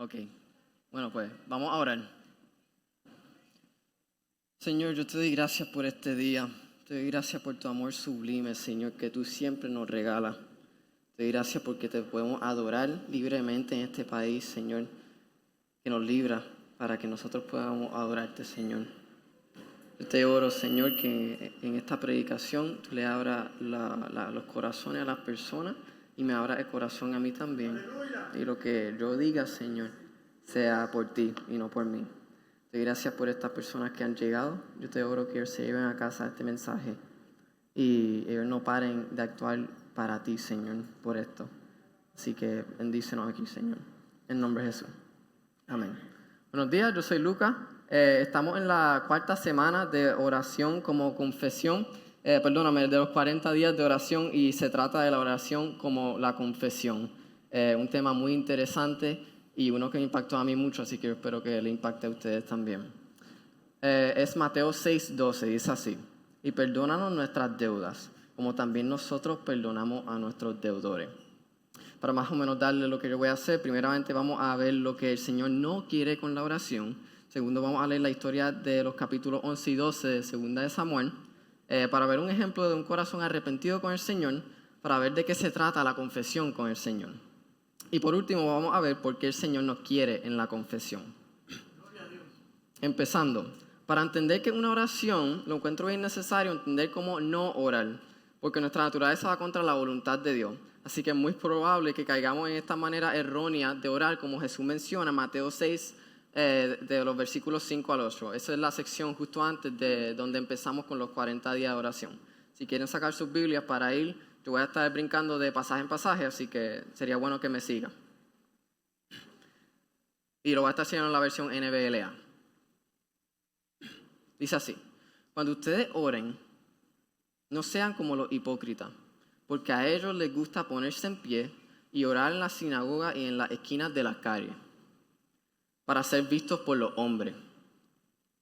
Ok, bueno pues vamos a orar. Señor, yo te doy gracias por este día. Te doy gracias por tu amor sublime, Señor, que tú siempre nos regalas. Te doy gracias porque te podemos adorar libremente en este país, Señor, que nos libra para que nosotros podamos adorarte, Señor. Yo te oro, Señor, que en esta predicación tú le abras los corazones a las personas y me abras el corazón a mí también. Y lo que yo diga, Señor, sea por ti y no por mí. Te doy gracias por estas personas que han llegado. Yo te oro que ellos se lleven a casa este mensaje y ellos no paren de actuar para ti, Señor, por esto. Así que bendícenos aquí, Señor. En nombre de Jesús. Amén. Buenos días, yo soy Lucas. Estamos en la cuarta semana de oración como confesión. De los 40 días de oración, y se trata de la oración como la confesión. Un tema muy interesante y uno que me impactó a mí mucho, así que espero que le impacte a ustedes también. Es Mateo 6:12, dice así: y perdónanos nuestras deudas, como también nosotros perdonamos a nuestros deudores. Para más o menos darle lo que yo voy a hacer, primeramente vamos a ver lo que el Señor no quiere con la oración. Segundo, vamos a leer la historia de los capítulos 11 y 12 de Segunda de Samuel, para ver un ejemplo de un corazón arrepentido con el Señor, para ver de qué se trata la confesión con el Señor. Y por último vamos a ver por qué el Señor nos quiere en la confesión. Empezando, para entender que una oración, lo encuentro bien necesario entender cómo no orar, porque nuestra naturaleza va contra la voluntad de Dios. Así que es muy probable que caigamos en esta manera errónea de orar, como Jesús menciona en Mateo 6, de los versículos 5 al 8. Esa es la sección justo antes de donde empezamos con los 40 días de oración. Si quieren sacar sus Biblias para ir, yo voy a estar brincando de pasaje en pasaje, así que sería bueno que me sigan. Y lo voy a estar haciendo en la versión NBLA. Dice así: cuando ustedes oren, no sean como los hipócritas, porque a ellos les gusta ponerse en pie y orar en la sinagoga y en las esquinas de las calles, para ser vistos por los hombres.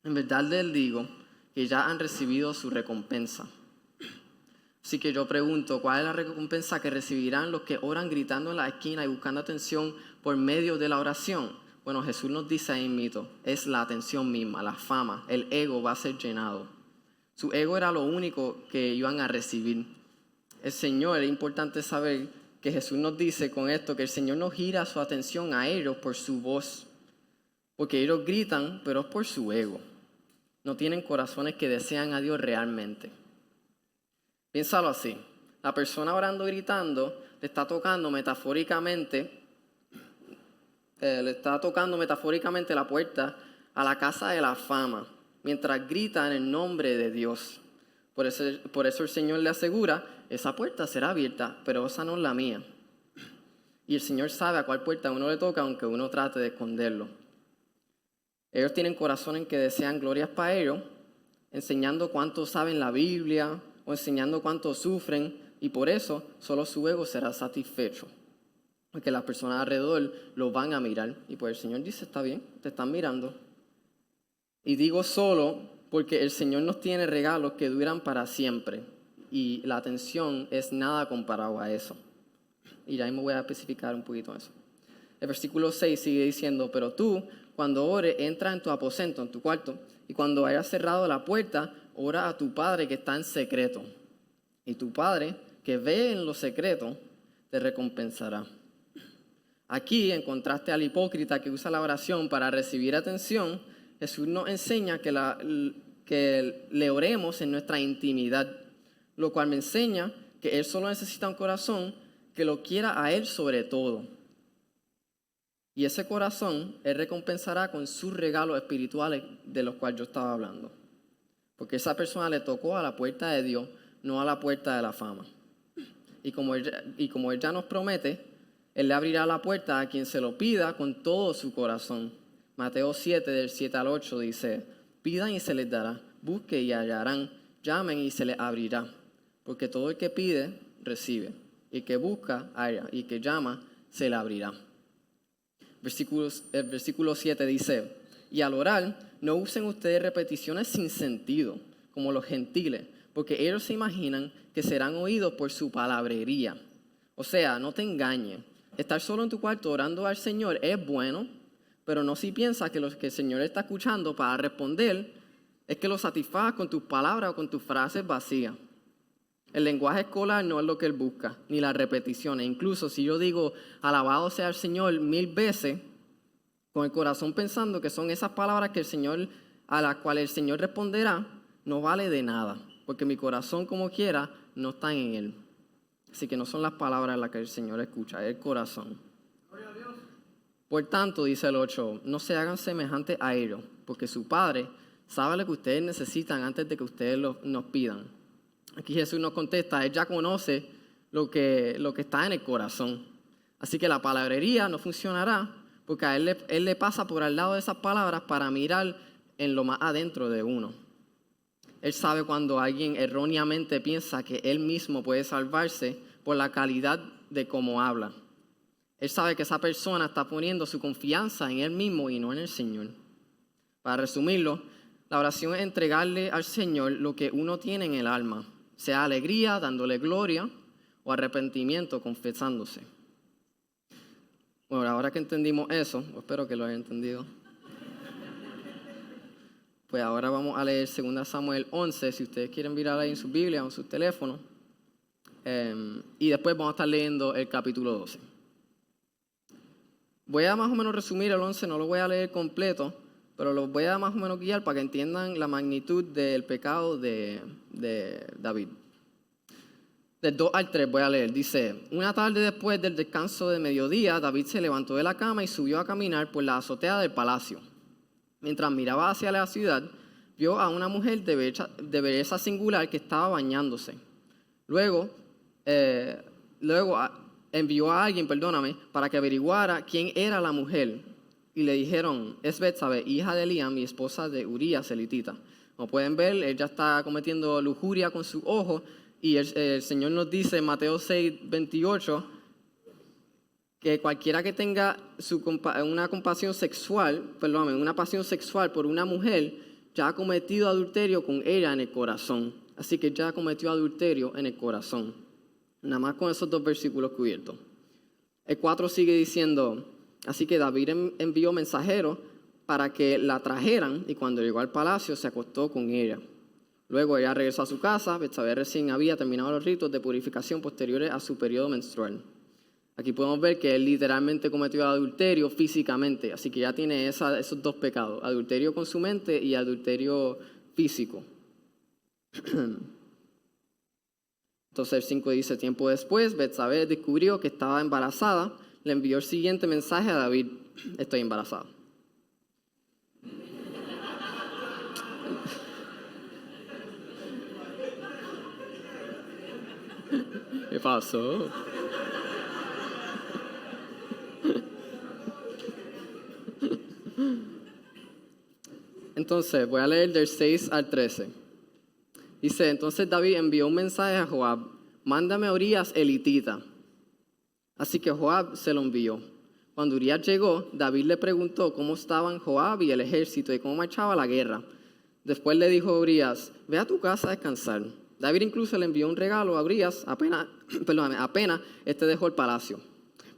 En verdad les digo que ya han recibido su recompensa. Así que yo pregunto, ¿cuál es la recompensa que recibirán los que oran gritando en la esquina y buscando atención por medio de la oración? Bueno, Jesús nos dice ahí mismo, es la atención misma, la fama, el ego va a ser llenado. Su ego era lo único que iban a recibir. El Señor, es importante saber que Jesús nos dice con esto que el Señor no gira su atención a ellos por su voz, porque ellos gritan, pero es por su ego. No tienen corazones que desean a Dios realmente. Piénsalo así: la persona orando, gritando, le está tocando metafóricamente la puerta a la casa de la fama, mientras grita en el nombre de Dios. Por eso el Señor le asegura, esa puerta será abierta, pero esa no es la mía. Y el Señor sabe a cuál puerta uno le toca, aunque uno trate de esconderlo. Ellos tienen corazones que desean glorias para ellos, enseñando cuánto saben la Biblia o enseñando cuánto sufren, y por eso solo su ego será satisfecho. Porque las personas alrededor lo van a mirar. Y pues el Señor dice, está bien, te están mirando. Y digo solo porque el Señor nos tiene regalos que duran para siempre. Y la atención es nada comparado a eso. Y ya me voy a especificar un poquito eso. El versículo 6 sigue diciendo, pero tú, cuando ores, entra en tu aposento, en tu cuarto, y cuando hayas cerrado la puerta, ora a tu Padre que está en secreto. Y tu Padre, que ve en lo secreto, te recompensará. Aquí, en contraste al hipócrita que usa la oración para recibir atención, Jesús nos enseña que le oremos en nuestra intimidad, lo cual me enseña que Él solo necesita un corazón que lo quiera a Él sobre todo. Y ese corazón Él recompensará con sus regalos espirituales de los cuales yo estaba hablando. Porque esa persona le tocó a la puerta de Dios, no a la puerta de la fama. Y como Él ya nos promete, Él le abrirá la puerta a quien se lo pida con todo su corazón. Mateo 7, del 7 al 8 dice, pidan y se les dará, busquen y hallarán, llamen y se les abrirá. Porque todo el que pide, recibe. Y el que busca, halla. Y el que llama, se le abrirá. El versículo 7 dice, y al orar, no usen ustedes repeticiones sin sentido, como los gentiles, porque ellos se imaginan que serán oídos por su palabrería. O sea, no te engañes. Estar solo en tu cuarto orando al Señor es bueno, pero no si piensas que lo que el Señor está escuchando para responder es que lo satisfagas con tus palabras o con tus frases vacías. El lenguaje escolar no es lo que Él busca, ni las repeticiones. Incluso si yo digo, alabado sea el Señor 1000 veces, con el corazón pensando que son esas palabras que el Señor, a las cuales el Señor responderá, no vale de nada, porque mi corazón como quiera no está en Él. Así que no son las palabras las que el Señor escucha, es el corazón. Por tanto, dice el 8, no se hagan semejantes a ellos, porque su Padre sabe lo que ustedes necesitan antes de que ustedes nos pidan. Aquí Jesús nos contesta, Él ya conoce lo que está en el corazón. Así que la palabrería no funcionará, porque a Él le pasa por al lado de esas palabras para mirar en lo más adentro de uno. Él sabe cuando alguien erróneamente piensa que Él mismo puede salvarse por la calidad de cómo habla. Él sabe que esa persona está poniendo su confianza en Él mismo y no en el Señor. Para resumirlo, la oración es entregarle al Señor lo que uno tiene en el alma, sea alegría, dándole gloria, o arrepentimiento, confesándose. Bueno, ahora que entendimos eso, espero que lo hayan entendido, pues ahora vamos a leer 2 Samuel 11, si ustedes quieren mirar ahí en su Biblia o en sus teléfonos, y después vamos a estar leyendo el capítulo 12. Voy a más o menos resumir el 11, no lo voy a leer completo, pero los voy a más o menos guiar para que entiendan la magnitud del pecado de David. Del 2 al 3 voy a leer. Dice, una tarde después del descanso de mediodía, David se levantó de la cama y subió a caminar por la azotea del palacio. Mientras miraba hacia la ciudad, vio a una mujer de belleza singular que estaba bañándose. Luego envió a alguien, para que averiguara quién era la mujer. Y le dijeron, es Betsabé, hija de Eliam y esposa de Urías elitita. Como pueden ver, ella está cometiendo lujuria con sus ojos. Y el Señor nos dice en Mateo 6:28 que cualquiera que tenga una pasión sexual por una mujer, ya ha cometido adulterio con ella en el corazón. Así que ya cometió adulterio en el corazón. Nada más con esos 2 versículos cubiertos. El 4 sigue diciendo, así que David envió mensajeros para que la trajeran y cuando llegó al palacio se acostó con ella. Luego ella regresó a su casa. Betsabé recién había terminado los ritos de purificación posteriores a su periodo menstrual. Aquí podemos ver que él literalmente cometió adulterio físicamente, así que ya tiene esos 2 pecados, adulterio con su mente y adulterio físico. Entonces el 5 dice, tiempo después, Betsabé descubrió que estaba embarazada, le envió el siguiente mensaje a David, estoy embarazada. ¿Qué pasó? Entonces, voy a leer del 6 al 13. Dice, entonces David envió un mensaje a Joab, mándame a Urías elitita. Así que Joab se lo envió. Cuando Urías llegó, David le preguntó cómo estaban Joab y el ejército y cómo marchaba la guerra. Después le dijo a Urías, ve a tu casa a descansar. David incluso le envió un regalo a Urías apenas este dejó el palacio.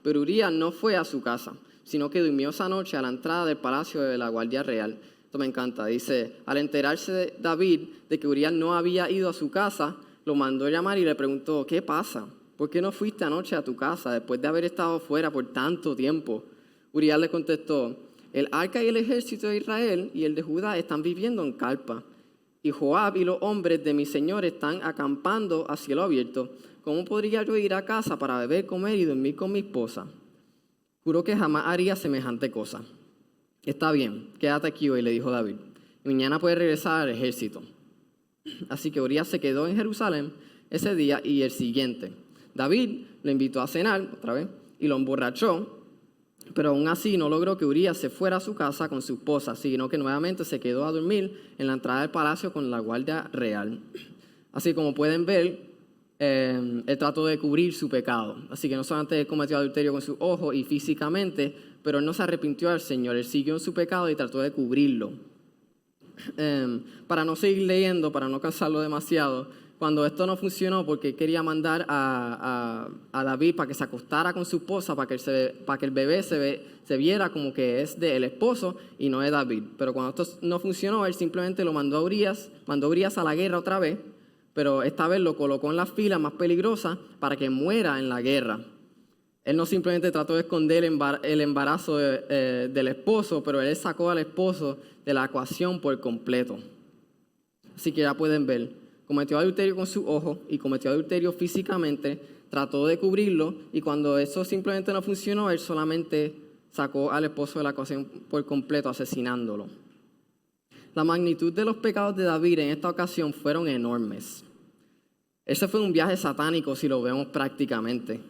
Pero Urías no fue a su casa, sino que durmió esa noche a la entrada del palacio de la Guardia Real. Esto me encanta. Dice, al enterarse de David de que Urías no había ido a su casa, lo mandó a llamar y le preguntó, ¿qué pasa? ¿Por qué no fuiste anoche a tu casa después de haber estado fuera por tanto tiempo? Urías le contestó, el arca y el ejército de Israel y el de Judá están viviendo en carpa. Y Joab y los hombres de mi señor están acampando a cielo abierto. ¿Cómo podría yo ir a casa para beber, comer y dormir con mi esposa? Juró que jamás haría semejante cosa. Está bien, quédate aquí hoy, le dijo David. Mañana puedes regresar al ejército. Así que Urías se quedó en Jerusalén ese día y el siguiente. David lo invitó a cenar otra vez y lo emborrachó, pero aún así no logró que Urías se fuera a su casa con su esposa, sino que nuevamente se quedó a dormir en la entrada del palacio con la guardia real. Así como pueden ver, él trató de cubrir su pecado. Así que no solamente él cometió adulterio con sus ojos y físicamente, pero él no se arrepintió al Señor. Él siguió en su pecado y trató de cubrirlo. Para no seguir leyendo, para no cansarlo demasiado, cuando esto no funcionó, porque él quería mandar a David para que se acostara con su esposa, para que el bebé se viera como que es del esposo y no de David. Pero cuando esto no funcionó, él simplemente lo mandó a Urías a la guerra otra vez, pero esta vez lo colocó en la fila más peligrosa para que muera en la guerra. Él no simplemente trató de esconder el embarazo del esposo, pero él sacó al esposo de la ecuación por completo. Así que ya pueden ver, cometió adulterio con su ojo y cometió adulterio físicamente, trató de cubrirlo y cuando eso simplemente no funcionó, él solamente sacó al esposo de la ecuación por completo, asesinándolo. La magnitud de los pecados de David en esta ocasión fueron enormes. Ese fue un viaje satánico si lo vemos prácticamente.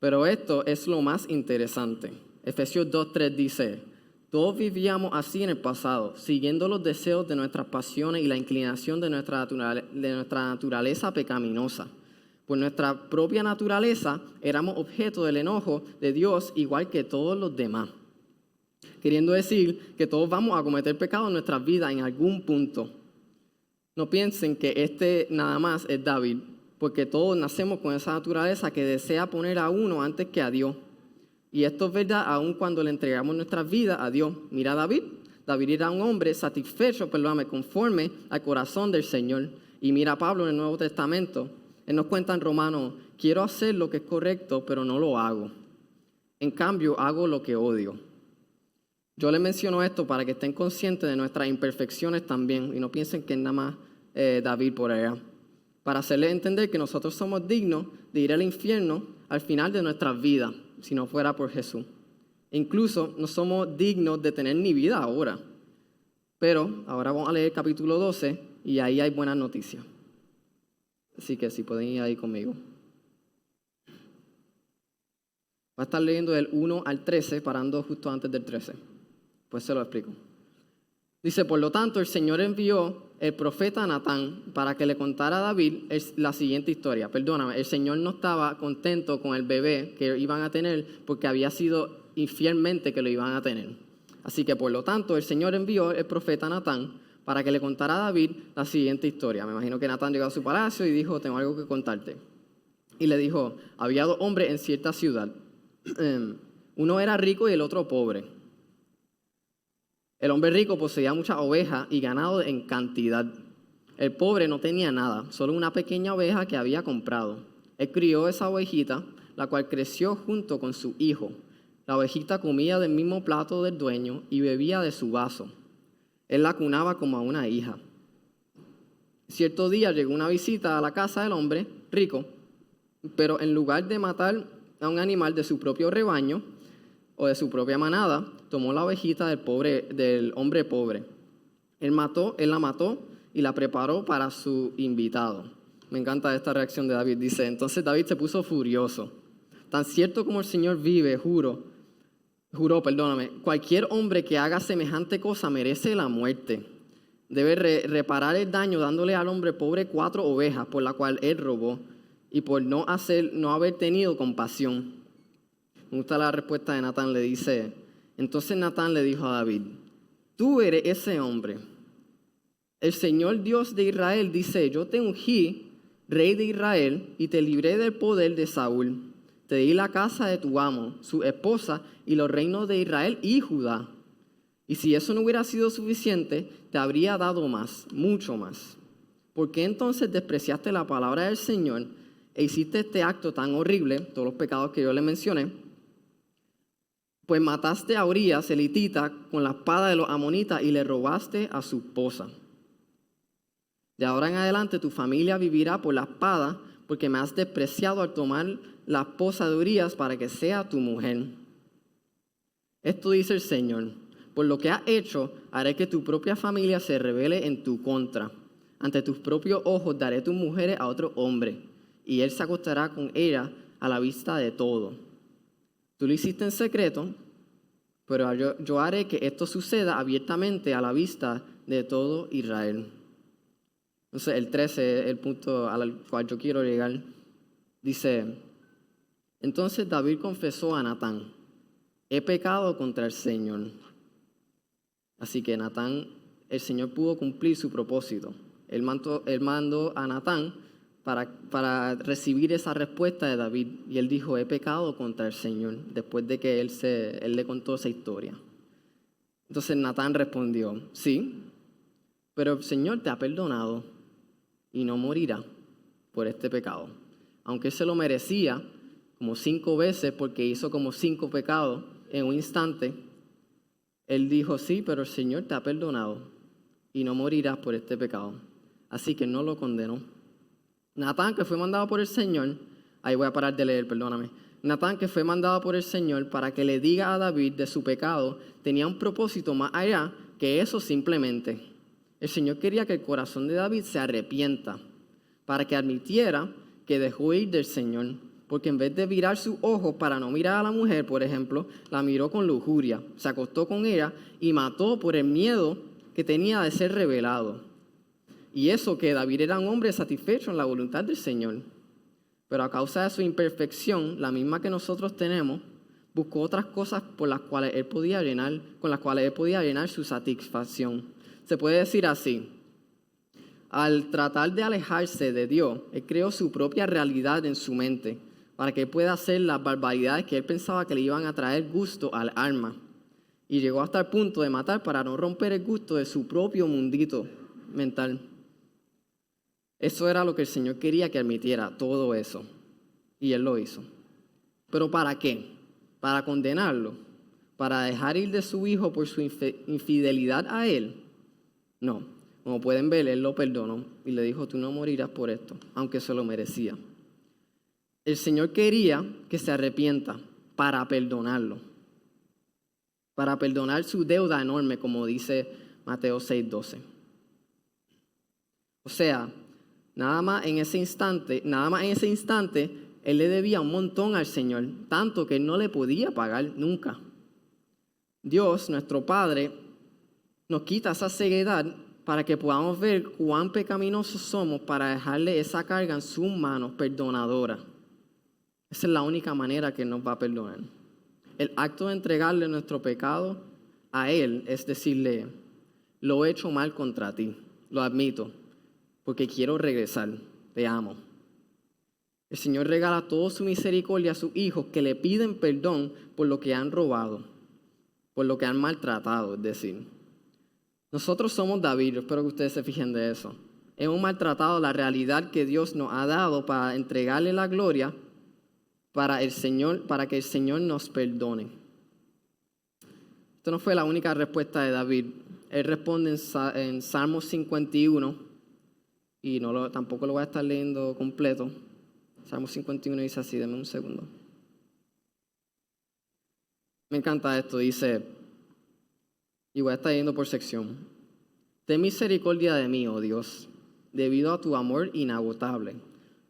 Pero esto es lo más interesante. Efesios 2:3 dice: todos vivíamos así en el pasado, siguiendo los deseos de nuestras pasiones y la inclinación de nuestra naturaleza pecaminosa. Por nuestra propia naturaleza éramos objeto del enojo de Dios igual que todos los demás. Queriendo decir que todos vamos a cometer pecado en nuestras vidas en algún punto. No piensen que este nada más es David, porque todos nacemos con esa naturaleza que desea poner a uno antes que a Dios. Y esto es verdad aun cuando le entregamos nuestras vidas a Dios. Mira a David. David era un hombre satisfecho, conforme al corazón del Señor. Y mira a Pablo en el Nuevo Testamento. Él nos cuenta en Romanos: quiero hacer lo que es correcto, pero no lo hago. En cambio, hago lo que odio. Yo les menciono esto para que estén conscientes de nuestras imperfecciones también y no piensen que es nada más David por allá. Para hacerles entender que nosotros somos dignos de ir al infierno al final de nuestras vidas, si no fuera por Jesús. Incluso no somos dignos de tener ni vida ahora. Pero ahora vamos a leer el capítulo 12 y ahí hay buenas noticias. Así que si pueden ir ahí conmigo. Va a estar leyendo del 1 al 13, parando justo antes del 13. Pues se lo explico. Dice: por lo tanto, el Señor envió el profeta Natán para que le contara a David la siguiente historia. Perdóname, el Señor no estaba contento con el bebé que iban a tener porque había sido infielmente que lo iban a tener. Así que, por lo tanto, el Señor envió el profeta Natán para que le contara a David la siguiente historia. Me imagino que Natán llegó a su palacio y dijo: tengo algo que contarte. Y le dijo: había dos hombres en cierta ciudad. Uno era rico y el otro pobre. El hombre rico poseía muchas ovejas y ganado en cantidad. El pobre no tenía nada, solo una pequeña oveja que había comprado. Él crió esa ovejita, la cual creció junto con su hijo. La ovejita comía del mismo plato del dueño y bebía de su vaso. Él la cunaba como a una hija. Cierto día llegó una visita a la casa del hombre rico, pero en lugar de matar a un animal de su propio rebaño o de su propia manada, tomó la ovejita del hombre pobre. Él la mató y la preparó para su invitado. Me encanta esta reacción de David. Dice: entonces David se puso furioso. Tan cierto como el Señor vive, juró, cualquier hombre que haga semejante cosa merece la muerte. Debe reparar el daño dándole al hombre pobre 4 ovejas por la cual él robó y por no haber tenido compasión. Me gusta la respuesta de Natán. Le dice: entonces Natán le dijo a David: tú eres ese hombre. El Señor Dios de Israel dice: yo te ungí rey de Israel y te libré del poder de Saúl. Te di la casa de tu amo, su esposa y los reinos de Israel y Judá. Y si eso no hubiera sido suficiente, te habría dado más, mucho más. ¿Por qué entonces despreciaste la palabra del Señor e hiciste este acto tan horrible, todos los pecados que yo le mencioné? Pues mataste a Urías, el hitita, con la espada de los amonitas y le robaste a su esposa. De ahora en adelante tu familia vivirá por la espada, porque me has despreciado al tomar la esposa de Urías para que sea tu mujer. Esto dice el Señor: por lo que has hecho, haré que tu propia familia se rebele en tu contra. Ante tus propios ojos daré tus mujeres a otro hombre, y él se acostará con ella a la vista de todo. Tú lo hiciste en secreto, pero yo haré que esto suceda abiertamente a la vista de todo Israel. Entonces el 13 es el punto al cual yo quiero llegar. Dice: entonces David confesó a Natán: he pecado contra el Señor. Así que Natán, el Señor pudo cumplir su propósito. Él mandó a Natán para recibir esa respuesta de David. Y él dijo, he pecado contra el Señor, después de que él le contó esa historia. Entonces Natán respondió, sí, pero el Señor te ha perdonado y no morirá por este pecado. Aunque él se lo merecía como 5 veces porque hizo como 5 pecados en un instante, él dijo, sí, pero el Señor te ha perdonado y no morirás por este pecado. Así que no lo condenó. Natán, que fue mandado por el Señor, ahí voy a parar de leer, perdóname. Natán, que fue mandado por el Señor para que le diga a David de su pecado, tenía un propósito más allá que eso simplemente. El Señor quería que el corazón de David se arrepienta, para que admitiera que dejó ir del Señor, porque en vez de virar sus ojos para no mirar a la mujer, por ejemplo, la miró con lujuria, se acostó con ella y mató por el miedo que tenía de ser revelado. Y eso que David era un hombre satisfecho en la voluntad del Señor. Pero a causa de su imperfección, la misma que nosotros tenemos, buscó otras cosas con las cuales él podía llenar su satisfacción. Se puede decir así: al tratar de alejarse de Dios, él creó su propia realidad en su mente, para que él pueda hacer las barbaridades que él pensaba que le iban a traer gusto al alma. Y llegó hasta el punto de matar para no romper el gusto de su propio mundito mental. Eso era lo que el Señor quería que admitiera, todo eso. Y Él lo hizo. ¿Pero para qué? ¿Para condenarlo? ¿Para dejar ir de su hijo por su infidelidad a Él? No. Como pueden ver, Él lo perdonó y le dijo, tú no morirás por esto, aunque se lo merecía. El Señor quería que se arrepienta para perdonarlo. Para perdonar su deuda enorme, como dice Mateo 6:12. O sea, nada más en ese instante, Él le debía un montón al Señor, tanto que Él no le podía pagar nunca. Dios, nuestro Padre, nos quita esa ceguedad para que podamos ver cuán pecaminosos somos para dejarle esa carga en sus manos perdonadoras. Esa es la única manera que Él nos va a perdonar. El acto de entregarle nuestro pecado a Él es decirle, lo he hecho mal contra ti, lo admito, porque quiero regresar, te amo. El Señor regala toda su misericordia a sus hijos que le piden perdón por lo que han robado, por lo que han maltratado, es decir. Nosotros somos David, espero que ustedes se fijen de eso. Hemos maltratado la realidad que Dios nos ha dado para entregarle la gloria para que el Señor nos perdone. Esto no fue la única respuesta de David. Él responde en Salmo 51, y tampoco lo voy a estar leyendo completo. Salmo 51 dice así, denme un segundo. Me encanta esto, dice, y voy a estar yendo por sección. Ten misericordia de mí, oh Dios, debido a tu amor inagotable,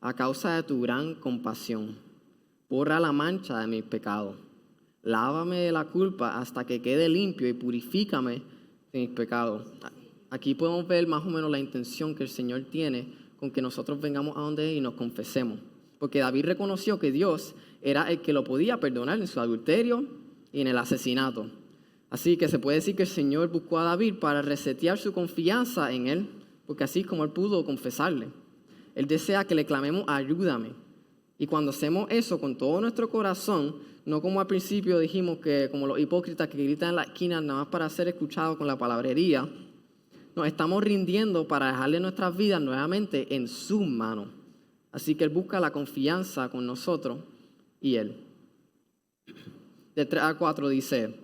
a causa de tu gran compasión. Borra la mancha de mis pecados. Lávame de la culpa hasta que quede limpio y purifícame de mis pecados. Aquí podemos ver más o menos la intención que el Señor tiene con que nosotros vengamos a donde Él y nos confesemos. Porque David reconoció que Dios era el que lo podía perdonar en su adulterio y en el asesinato. Así que se puede decir que el Señor buscó a David para resetear su confianza en Él, porque así es como Él pudo confesarle. Él desea que le clamemos, ayúdame. Y cuando hacemos eso con todo nuestro corazón, no como al principio dijimos que como los hipócritas que gritan en la esquina nada más para ser escuchados con la palabrería, nos estamos rindiendo para dejarle nuestras vidas nuevamente en sus manos. Así que Él busca la confianza con nosotros y Él. De 3 a 4 dice,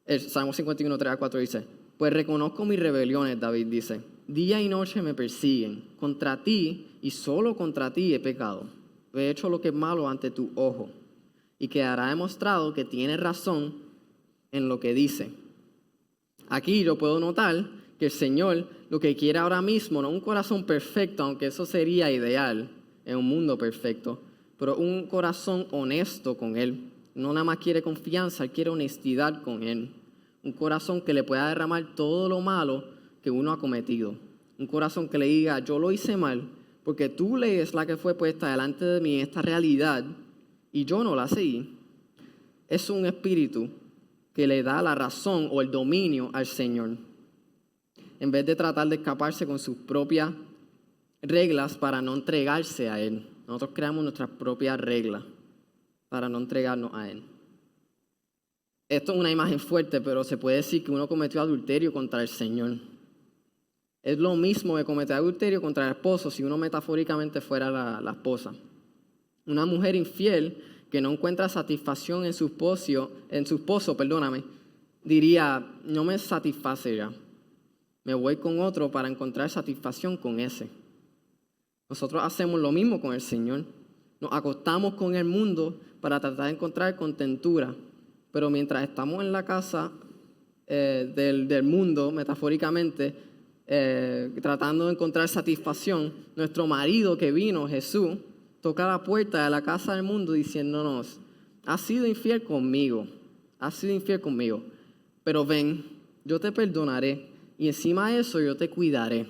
el Salmo 51, 3 a 4 dice, pues reconozco mis rebeliones, David dice, día y noche me persiguen, contra ti y solo contra ti he pecado. He hecho lo que es malo ante tu ojo, y quedará demostrado que tiene razón en lo que dice. Aquí yo puedo notar que el Señor lo que quiere ahora mismo no es un corazón perfecto, aunque eso sería ideal en un mundo perfecto, pero un corazón honesto con Él. No nada más quiere confianza, Él quiere honestidad con Él. Un corazón que le pueda derramar todo lo malo que uno ha cometido. Un corazón que le diga, yo lo hice mal, porque tu ley es la que fue puesta delante de mí, esta realidad, y yo no la seguí. Es un espíritu que le da la razón o el dominio al Señor. en vez de tratar de escaparse con sus propias reglas para no entregarse a Él. Nosotros creamos nuestras propias reglas para no entregarnos a Él. Esto es una imagen fuerte, pero se puede decir que uno cometió adulterio contra el Señor. Es lo mismo que cometer adulterio contra el esposo si uno metafóricamente fuera la esposa. Una mujer infiel que no encuentra satisfacción en su esposo, diría, no me satisface ya. Me voy con otro para encontrar satisfacción con ese. Nosotros hacemos lo mismo con el Señor. Nos acostamos con el mundo para tratar de encontrar contentura. Pero mientras estamos en la casa del mundo, metafóricamente, tratando de encontrar satisfacción, nuestro marido que vino, Jesús, toca la puerta de la casa del mundo diciéndonos, has sido infiel conmigo, pero ven, yo te perdonaré y encima de eso yo te cuidaré.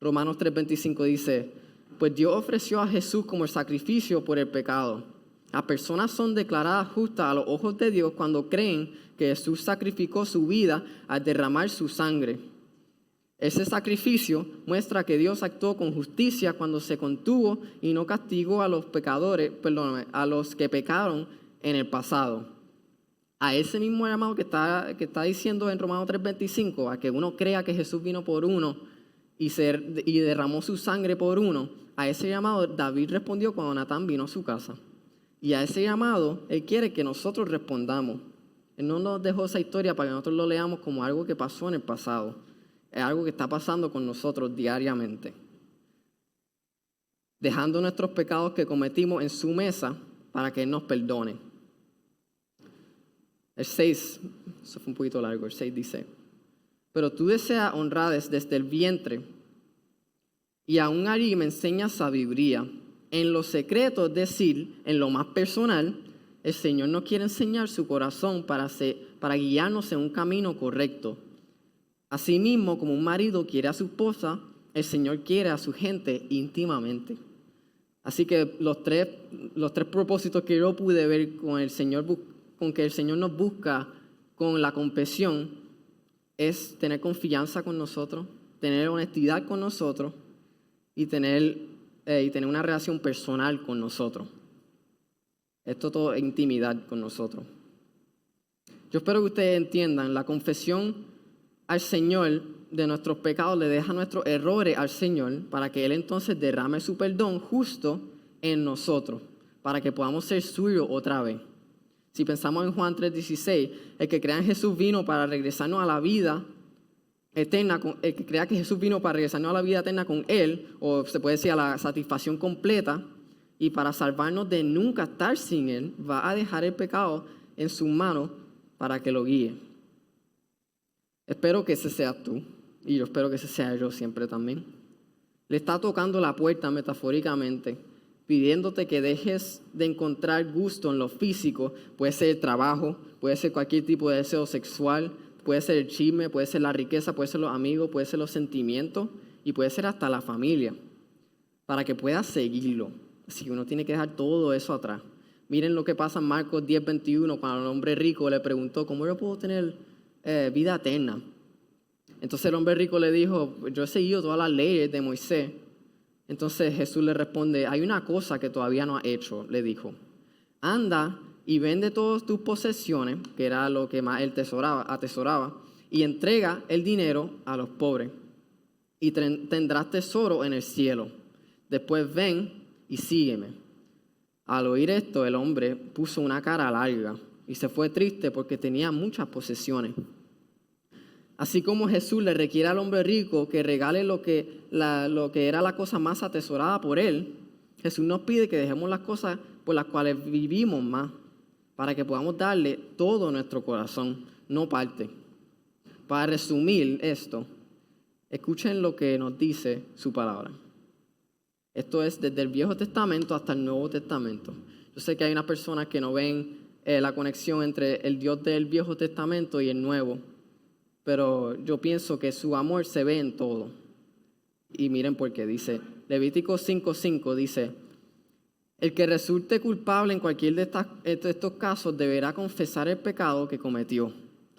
Romanos 3:25 dice, pues Dios ofreció a Jesús como el sacrificio por el pecado. Las personas son declaradas justas a los ojos de Dios cuando creen que Jesús sacrificó su vida al derramar su sangre. Ese sacrificio muestra que Dios actuó con justicia cuando se contuvo y no castigó a los a los que pecaron en el pasado. A ese mismo llamado que está diciendo en Romanos 3:25, a que uno crea que Jesús vino por uno y derramó su sangre por uno, a ese llamado David respondió cuando Natán vino a su casa. Y a ese llamado Él quiere que nosotros respondamos. Él no nos dejó esa historia para que nosotros lo leamos como algo que pasó en el pasado. Es algo que está pasando con nosotros diariamente. Dejando nuestros pecados que cometimos en su mesa para que Él nos perdone. El 6, eso fue un poquito largo, el 6 dice, pero tú deseas honradez desde el vientre y aún allí me enseñas sabiduría. En lo secreto, es decir, en lo más personal, el Señor nos quiere enseñar su corazón para guiarnos en un camino correcto. Asimismo, como un marido quiere a su esposa, el Señor quiere a su gente íntimamente. Así que los tres propósitos que yo pude ver con que el Señor nos busca con la confesión es tener confianza con nosotros, tener honestidad con nosotros y tener una relación personal con nosotros. Esto todo es intimidad con nosotros. Yo espero que ustedes entiendan, la confesión al Señor de nuestros pecados le deja nuestros errores al Señor para que Él entonces derrame su perdón justo en nosotros, para que podamos ser suyos otra vez. Si pensamos en Juan 3:16, el que crea en Jesús vino para regresarnos a la vida eterna, el que crea que Jesús vino para regresarnos a la vida eterna con Él, o se puede decir a la satisfacción completa, y para salvarnos de nunca estar sin Él, va a dejar el pecado en sus manos para que lo guíe. Espero que ese seas tú, y yo espero que ese sea yo siempre también. Le está tocando la puerta metafóricamente, pidiéndote que dejes de encontrar gusto en lo físico. Puede ser el trabajo, puede ser cualquier tipo de deseo sexual, puede ser el chisme, puede ser la riqueza, puede ser los amigos, puede ser los sentimientos y puede ser hasta la familia, para que puedas seguirlo. Así que uno tiene que dejar todo eso atrás. Miren lo que pasa en Marcos 10:21, cuando el hombre rico le preguntó, ¿cómo yo puedo tener vida eterna? Entonces el hombre rico le dijo, yo he seguido todas las leyes de Moisés. Entonces Jesús le responde, hay una cosa que todavía no has hecho, le dijo. Anda y vende todas tus posesiones, que era lo que más él atesoraba, y entrega el dinero a los pobres, y tendrás tesoro en el cielo. Después ven y sígueme. Al oír esto, el hombre puso una cara larga y se fue triste porque tenía muchas posesiones. Así como Jesús le requiere al hombre rico que regale lo que era la cosa más atesorada por él, Jesús nos pide que dejemos las cosas por las cuales vivimos más, para que podamos darle todo nuestro corazón, no parte. Para resumir esto, escuchen lo que nos dice su palabra. Esto es desde el Viejo Testamento hasta el Nuevo Testamento. Yo sé que hay unas personas que no ven la conexión entre el Dios del Viejo Testamento y el Nuevo, pero yo pienso que su amor se ve en todo. Y miren por qué. Dice, Levítico 5:5 dice, el que resulte culpable en cualquier de estos casos deberá confesar el pecado que cometió.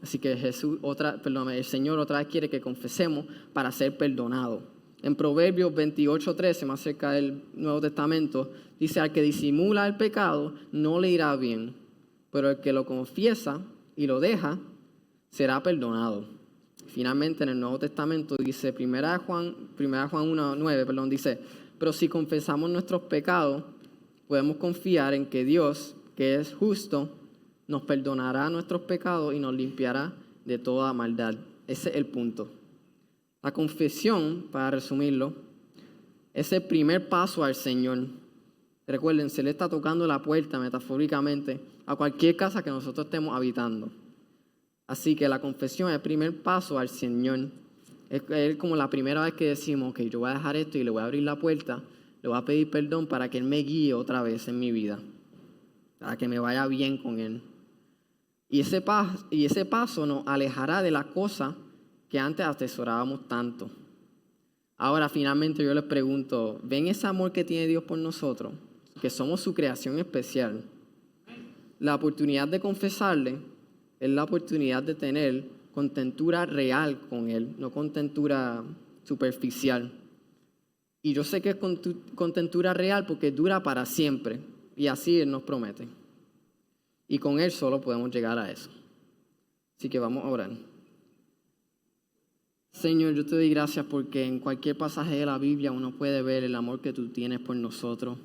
Así que el Señor otra vez quiere que confesemos para ser perdonados. En Proverbios 28:13, más cerca del Nuevo Testamento, dice: al que disimula el pecado no le irá bien, pero el que lo confiesa y lo deja será perdonado. Finalmente, en el Nuevo Testamento dice, 1 Juan 1:9, dice: pero si confesamos nuestros pecados, podemos confiar en que Dios, que es justo, nos perdonará nuestros pecados y nos limpiará de toda maldad. Ese es el punto. La confesión, para resumirlo, es el primer paso al Señor. Recuerden, se le está tocando la puerta, metafóricamente, a cualquier casa que nosotros estemos habitando. Así que la confesión es el primer paso al Señor. Es como la primera vez que decimos: ok, yo voy a dejar esto y le voy a abrir la puerta, le voy a pedir perdón para que Él me guíe otra vez en mi vida, para que me vaya bien con Él. Y ese paso nos alejará de las cosas que antes atesorábamos tanto. Ahora, finalmente, yo les pregunto: ¿ven ese amor que tiene Dios por nosotros? Que somos su creación especial. La oportunidad de confesarle es la oportunidad de tener contentura real con Él, no contentura superficial. Y yo sé que es contentura real porque dura para siempre. Y así Él nos promete. Y con Él solo podemos llegar a eso. Así que vamos a orar. Señor, yo te doy gracias porque en cualquier pasaje de la Biblia uno puede ver el amor que tú tienes por nosotros.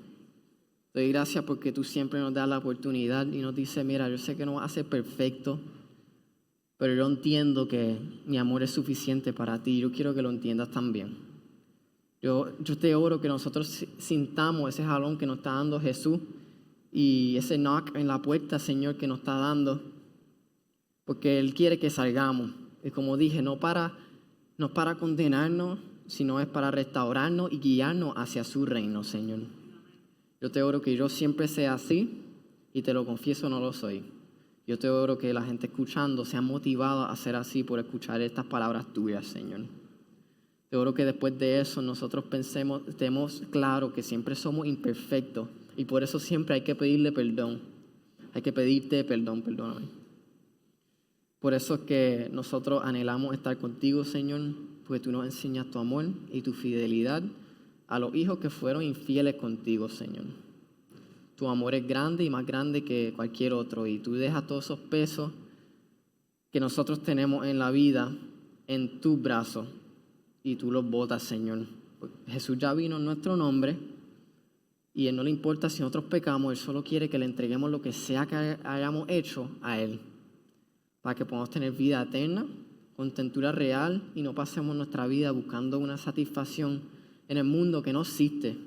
Te doy gracias porque tú siempre nos das la oportunidad y nos dices: mira, yo sé que no vas a ser perfecto, pero yo entiendo que mi amor es suficiente para ti. Yo quiero que lo entiendas también. Yo te oro que nosotros sintamos ese jalón que nos está dando Jesús y ese knock en la puerta, Señor, que nos está dando, porque Él quiere que salgamos. Y como dije, no para condenarnos, sino es para restaurarnos y guiarnos hacia su reino, Señor. Yo te oro que yo siempre sea así, y te lo confieso, no lo soy. Yo te oro que la gente escuchando sea motivada a ser así por escuchar estas palabras tuyas, Señor. Te oro que después de eso nosotros estemos claro que siempre somos imperfectos y por eso siempre hay que pedirle perdón. Hay que pedirte perdón, perdóname. Por eso es que nosotros anhelamos estar contigo, Señor, porque tú nos enseñas tu amor y tu fidelidad a los hijos que fueron infieles contigo, Señor. Tu amor es grande y más grande que cualquier otro, y tú dejas todos esos pesos que nosotros tenemos en la vida en tus brazos y tú los botas, Señor. Jesús ya vino en nuestro nombre y Él no le importa si nosotros pecamos. Él solo quiere que le entreguemos lo que sea que hayamos hecho a Él, para que podamos tener vida eterna, contentura real, y no pasemos nuestra vida buscando una satisfacción en el mundo que no existe.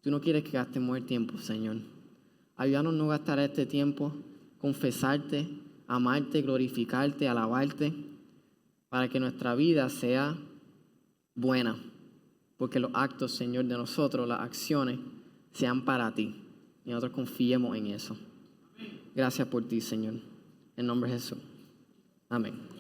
Tú no quieres que gastemos el tiempo, Señor. Ayúdanos a no gastar este tiempo, confesarte, amarte, glorificarte, alabarte, para que nuestra vida sea buena, porque los actos, Señor, de nosotros, las acciones, sean para ti, y nosotros confiemos en eso. Gracias por ti, Señor. En nombre de Jesús. Amén.